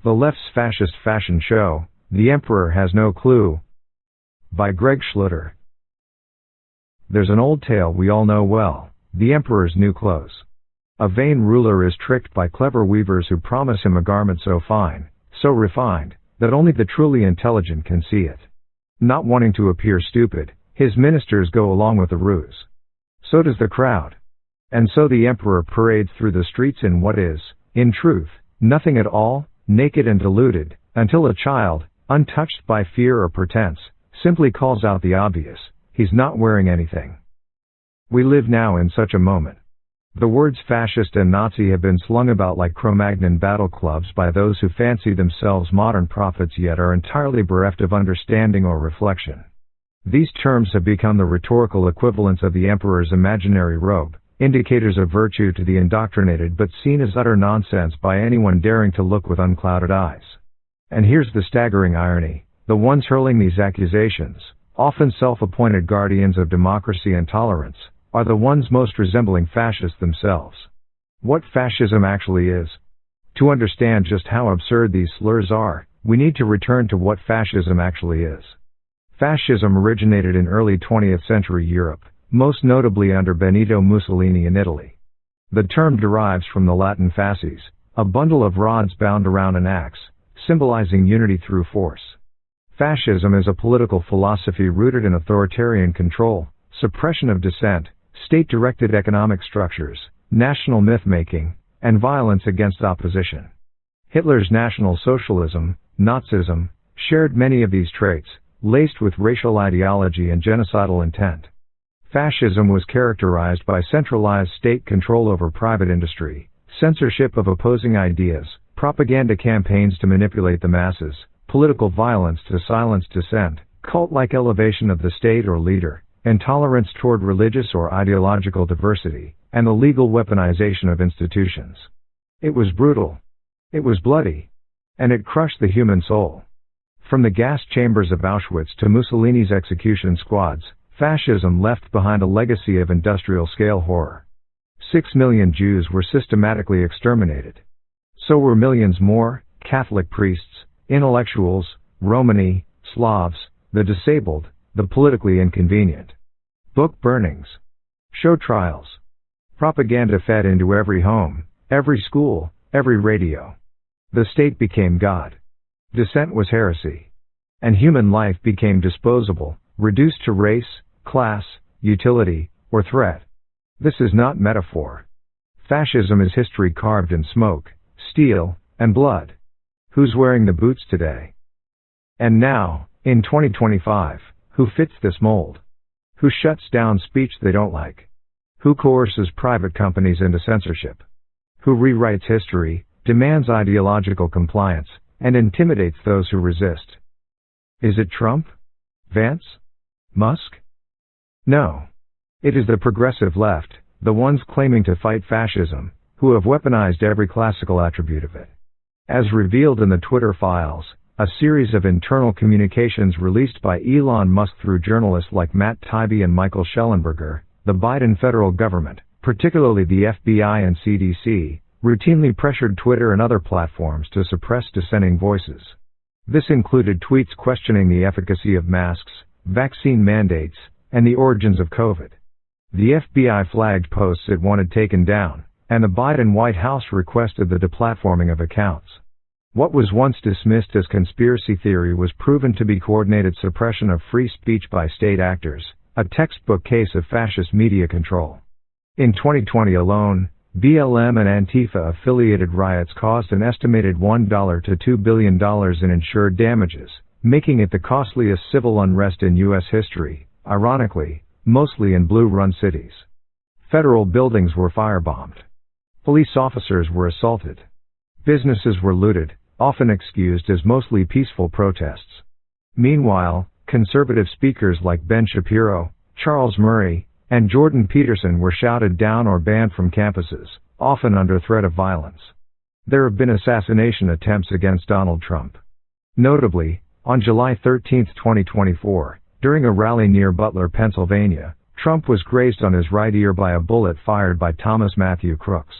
The Left's Fascist Fashion Show, The Emperor Has No Clue. By Greg Schluter. There's an old tale we all know well, the emperor's new clothes. A vain ruler is tricked by clever weavers who promise him a garment so fine, so refined, that only the truly intelligent can see it. Not wanting to appear stupid, his ministers go along with the ruse. So does the crowd. And so the emperor parades through the streets in what is, in truth, nothing at all, naked and deluded, until a child, untouched by fear or pretense, simply calls out the obvious: he's not wearing anything. We live now in such a moment. The words fascist and Nazi have been slung about like Cro-Magnon battle clubs by those who fancy themselves modern prophets yet are entirely bereft of understanding or reflection. These terms have become the rhetorical equivalents of the emperor's imaginary robe, indicators of virtue to the indoctrinated but seen as utter nonsense by anyone daring to look with unclouded eyes. And here's the staggering irony: the ones hurling these accusations, often self-appointed guardians of democracy and tolerance, are the ones most resembling fascists themselves. What fascism actually is? To understand just how absurd these slurs are, we need to return to what fascism actually is. Fascism originated in early 20th century Europe, most notably under Benito Mussolini in Italy. The term derives from the Latin fasces, a bundle of rods bound around an axe, symbolizing unity through force. Fascism is a political philosophy rooted in authoritarian control, suppression of dissent, state-directed economic structures, national myth-making, and violence against opposition. Hitler's National Socialism, Nazism, shared many of these traits, laced with racial ideology and genocidal intent. Fascism was characterized by centralized state control over private industry, censorship of opposing ideas, propaganda campaigns to manipulate the masses, political violence to silence dissent, cult-like elevation of the state or leader, intolerance toward religious or ideological diversity, and the legal weaponization of institutions. It was brutal. It was bloody. And it crushed the human soul. From the gas chambers of Auschwitz to Mussolini's execution squads, fascism left behind a legacy of industrial-scale horror. 6 million Jews were systematically exterminated. So were millions more: Catholic priests, intellectuals, Romani, Slavs, the disabled, the politically inconvenient. Book burnings. Show trials. Propaganda fed into every home, every school, every radio. The state became God. Dissent was heresy. And human life became disposable, reduced to race, class, utility, or threat. This is not metaphor. Fascism is history carved in smoke, steel, and blood. Who's wearing the boots today? And now, in 2025, who fits this mold? Who shuts down speech they don't like? Who coerces private companies into censorship? Who rewrites history, demands ideological compliance, and intimidates those who resist? Is it Trump? Vance? Musk? No. It is the progressive left, the ones claiming to fight fascism, who have weaponized every classical attribute of it. As revealed in the Twitter files, a series of internal communications released by Elon Musk through journalists like Matt Taibbi and Michael Schellenberger, the Biden federal government, particularly the FBI and CDC, routinely pressured Twitter and other platforms to suppress dissenting voices. This included tweets questioning the efficacy of masks, vaccine mandates, and the origins of COVID. The FBI flagged posts it wanted taken down, and the Biden White House requested the deplatforming of accounts. What was once dismissed as conspiracy theory was proven to be coordinated suppression of free speech by state actors, a textbook case of fascist media control. In 2020 alone, BLM and Antifa-affiliated riots caused an estimated $1 to $2 billion in insured damages, making it the costliest civil unrest in U.S. history, ironically, mostly in blue-run cities. Federal buildings were firebombed. Police officers were assaulted. Businesses were looted, often excused as mostly peaceful protests. Meanwhile, conservative speakers like Ben Shapiro, Charles Murray, and Jordan Peterson were shouted down or banned from campuses, often under threat of violence. There have been assassination attempts against Donald Trump. Notably, on July 13, 2024, during a rally near Butler, Pennsylvania, Trump was grazed on his right ear by a bullet fired by Thomas Matthew Crooks.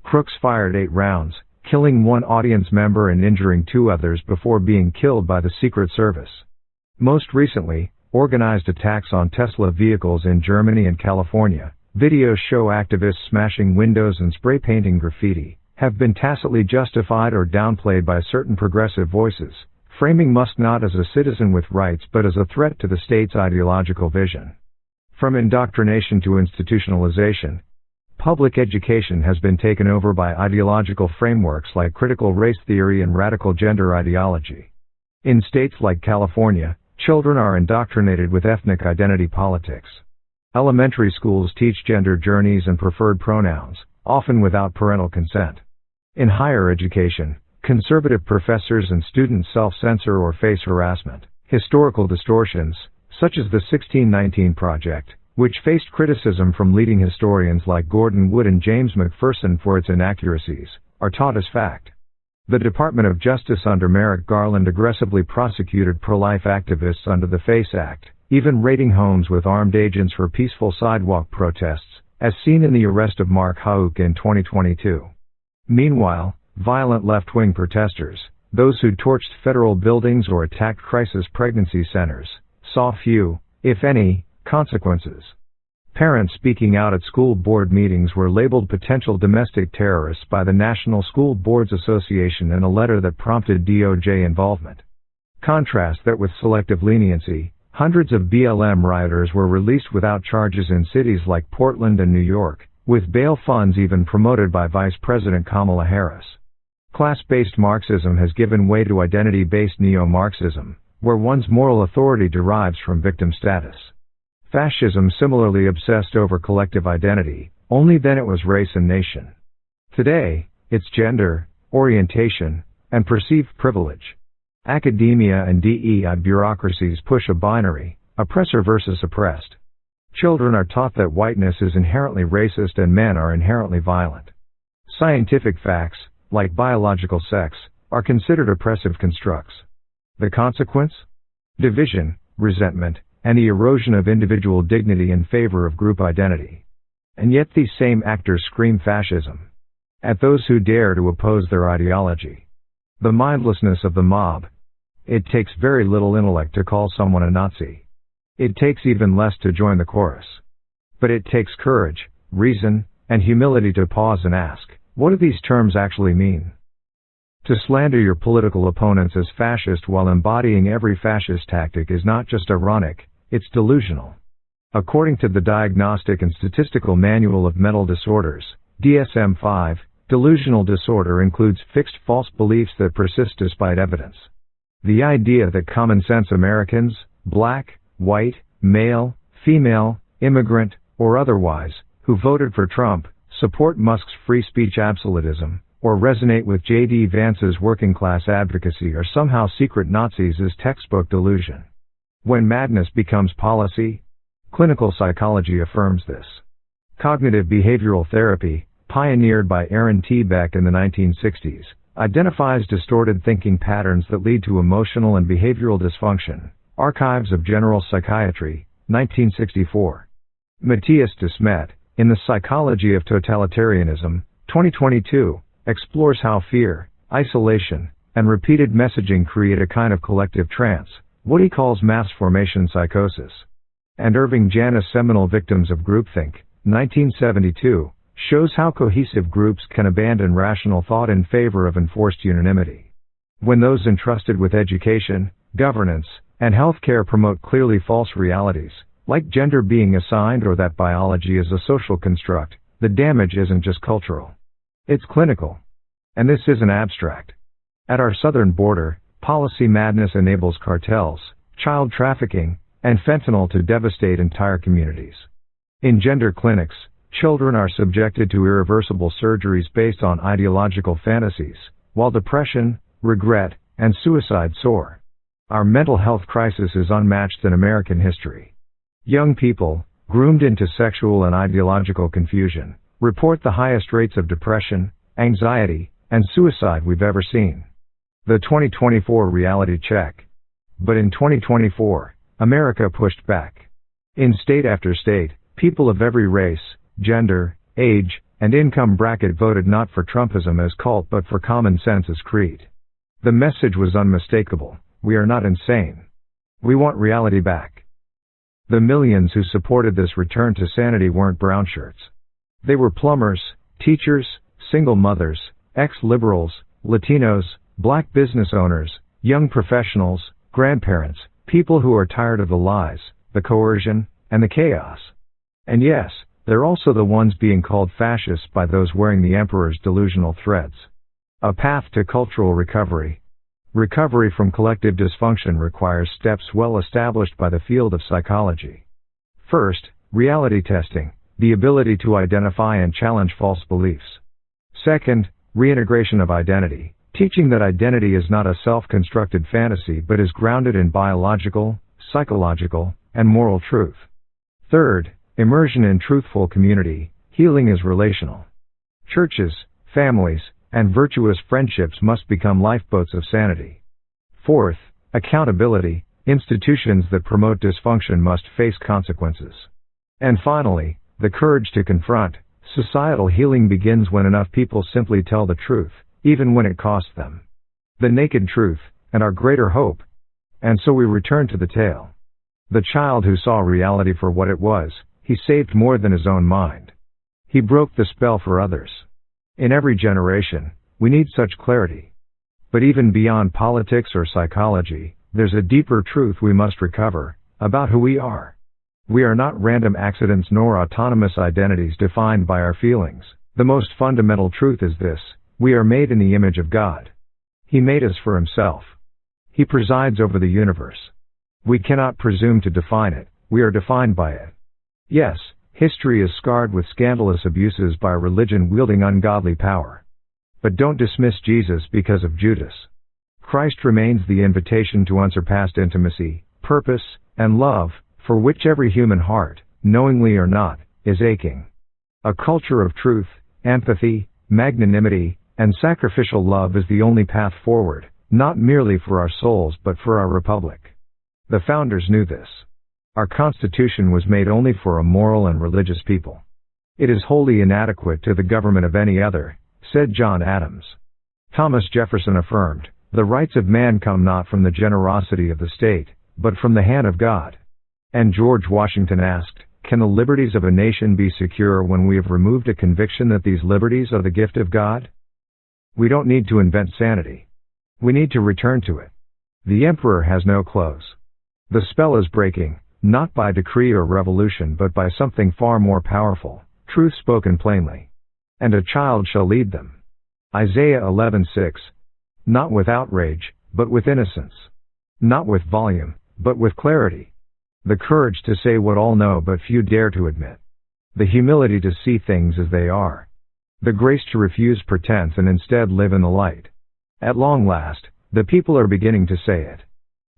Crooks fired 8 rounds, killing one audience member and injuring two others before being killed by the Secret Service. Most recently, organized attacks on Tesla vehicles in Germany and California, videos show activists smashing windows and spray painting graffiti, have been tacitly justified or downplayed by certain progressive voices, framing Musk not as a citizen with rights but as a threat to the state's ideological vision. From indoctrination to institutionalization, public education has been taken over by ideological frameworks like critical race theory and radical gender ideology. In states like California, children are indoctrinated with ethnic identity politics. Elementary schools teach gender journeys and preferred pronouns, often without parental consent. In higher education, conservative professors and students self-censor or face harassment. Historical distortions, such as the 1619 Project, which faced criticism from leading historians like Gordon Wood and James McPherson for its inaccuracies, are taught as fact. The Department of Justice under Merrick Garland aggressively prosecuted pro-life activists under the FACE Act, even raiding homes with armed agents for peaceful sidewalk protests, as seen in the arrest of Mark Houck in 2022. Meanwhile, violent left-wing protesters, those who torched federal buildings or attacked crisis pregnancy centers, saw few, if any, consequences. Parents speaking out at school board meetings were labeled potential domestic terrorists by the National School Boards Association in a letter that prompted DOJ involvement. Contrast that with selective leniency, hundreds of BLM rioters were released without charges in cities like Portland and New York, with bail funds even promoted by Vice President Kamala Harris. Class-based Marxism has given way to identity-based neo-Marxism, where one's moral authority derives from victim status. Fascism similarly obsessed over collective identity, only then it was race and nation. Today, it's gender, orientation, and perceived privilege. Academia and DEI bureaucracies push a binary, oppressor versus oppressed. Children are taught that whiteness is inherently racist and men are inherently violent. Scientific facts, like biological sex, are considered oppressive constructs. The consequence? Division, resentment, and the erosion of individual dignity in favor of group identity. And yet these same actors scream fascism at those who dare to oppose their ideology. The mindlessness of the mob. It takes very little intellect to call someone a Nazi. It takes even less to join the chorus. But it takes courage, reason, and humility to pause and ask, what do these terms actually mean? To slander your political opponents as fascist while embodying every fascist tactic is not just ironic, it's delusional. According to the Diagnostic and Statistical Manual of Mental Disorders, DSM-5, delusional disorder includes fixed false beliefs that persist despite evidence. The idea that common-sense Americans, black, white, male, female, immigrant, or otherwise, who voted for Trump, support Musk's free speech absolutism, or resonate with J.D. Vance's working-class advocacy are somehow secret Nazis is textbook delusion. When madness becomes policy, clinical psychology affirms this. Cognitive behavioral therapy, pioneered by Aaron T. Beck in the 1960s, identifies distorted thinking patterns that lead to emotional and behavioral dysfunction. Archives of General Psychiatry, 1964. Matthias de Smet, in The Psychology of Totalitarianism, 2022, explores how fear, isolation, and repeated messaging create a kind of collective trance, what he calls mass formation psychosis. And Irving Janis' seminal Victims of Groupthink, 1972, shows how cohesive groups can abandon rational thought in favor of enforced unanimity. When those entrusted with education, governance, and healthcare promote clearly false realities, like gender being assigned or that biology is a social construct, the damage isn't just cultural. It's clinical. And this isn't abstract. At our southern border, policy madness enables cartels, child trafficking, and fentanyl to devastate entire communities. In gender clinics, children are subjected to irreversible surgeries based on ideological fantasies, while depression, regret, and suicide soar. Our mental health crisis is unmatched in American history. Young people, groomed into sexual and ideological confusion, report the highest rates of depression, anxiety, and suicide we've ever seen. The 2024 reality check. But in 2024, America pushed back. In state after state, people of every race, gender, age, and income bracket voted not for Trumpism as cult but for common sense as creed. The message was unmistakable: we are not insane. We want reality back. The millions who supported this return to sanity weren't brownshirts. They were plumbers, teachers, single mothers, ex-liberals, Latinos, black business owners, young professionals, grandparents, people who are tired of the lies, the coercion, and the chaos. And yes, they're also the ones being called fascists by those wearing the emperor's delusional threads. A path to cultural recovery. Recovery from collective dysfunction requires steps well established by the field of psychology. First, reality testing, the ability to identify and challenge false beliefs. Second, reintegration of identity, teaching that identity is not a self-constructed fantasy but is grounded in biological, psychological, and moral truth. Third, immersion in truthful community, healing is relational. Churches, families, and virtuous friendships must become lifeboats of sanity. Fourth, accountability, institutions that promote dysfunction must face consequences. And finally, the courage to confront. Societal healing begins when enough people simply tell the truth, even when it costs them. The naked truth, and our greater hope. And so we return to the tale. The child who saw reality for what it was, he saved more than his own mind. He broke the spell for others. In every generation, we need such clarity. But even beyond politics or psychology, there's a deeper truth we must recover, about who we are. We are not random accidents nor autonomous identities defined by our feelings. The most fundamental truth is this: we are made in the image of God. He made us for Himself. He presides over the universe. We cannot presume to define it, we are defined by it. Yes, history is scarred with scandalous abuses by religion wielding ungodly power. But don't dismiss Jesus because of Judas. Christ remains the invitation to unsurpassed intimacy, purpose, and love, for which every human heart, knowingly or not, is aching. A culture of truth, empathy, magnanimity, and sacrificial love is the only path forward, not merely for our souls but for our republic. The founders knew this. Our Constitution was made only for a moral and religious people. It is wholly inadequate to the government of any other, said John Adams. Thomas Jefferson affirmed, the rights of man come not from the generosity of the state, but from the hand of God. And George Washington asked, can the liberties of a nation be secure when we have removed a conviction that these liberties are the gift of God? We don't need to invent sanity. We need to return to it. The emperor has no clothes. The spell is breaking, not by decree or revolution but by something far more powerful, truth spoken plainly. And a child shall lead them. Isaiah 11:6. Not with outrage, but with innocence. Not with volume, but with clarity. The courage to say what all know but few dare to admit. The humility to see things as they are. The grace to refuse pretense and instead live in the light. At long last, the people are beginning to say it.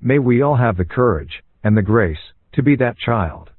May we all have the courage, and the grace, to be that child.